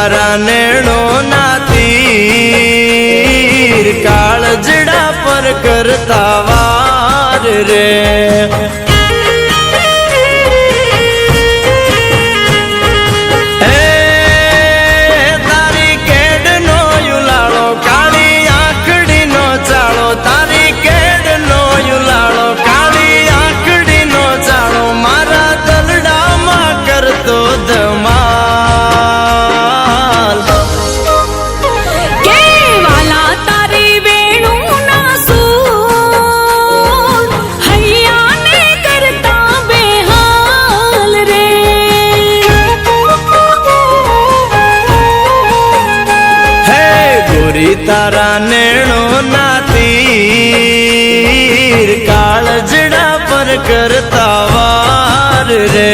તારા નેણો ના તીર કાળજડા પર કરતા વાર રે તારી કેડ નો યુલાળો કાળી આંખડી નો ચાળો તારી કેડ નો યુલાળો કાળી આંખડી નો ચાળો મારા દલડામાં કરતો ધમા તારા નેણો ના તીર કાળજડા પર કરતા વાર રે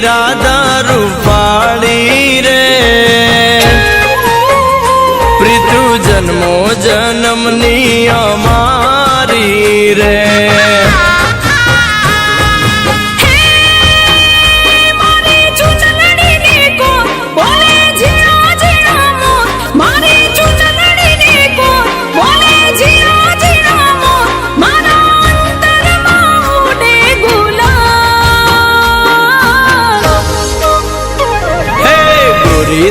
રાધા રૂપાળી રે પ્રીતુ જન્મો જન્મની અમારી રે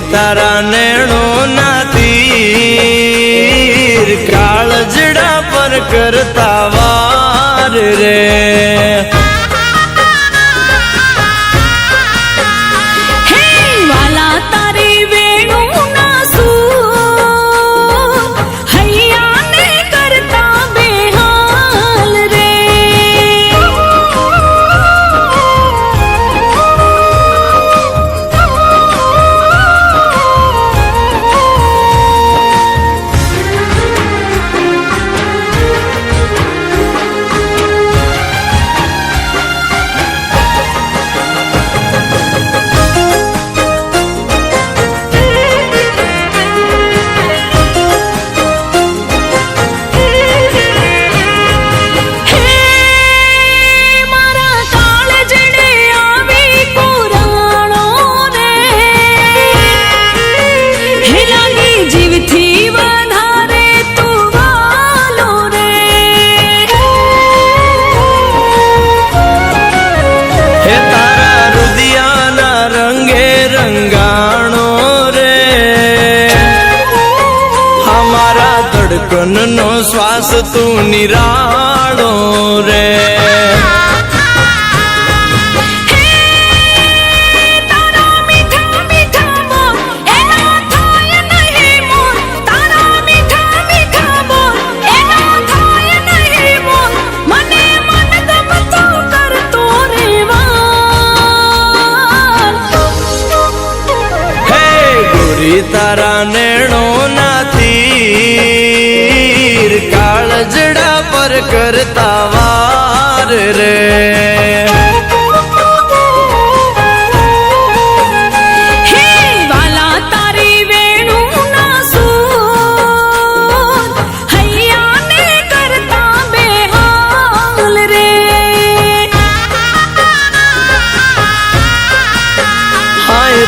તારા નેણો ના તીર કાળજડા પર કરતા વાર રે નો શ્વાસ તું નિરાળો રે તારા નેણો ના તીર કાળજડા પર કરતા વાર રે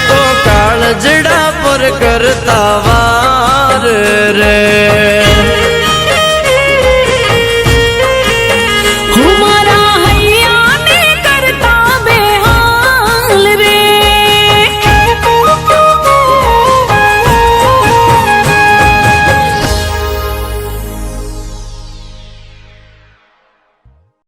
તો કાળજડા પર કરતા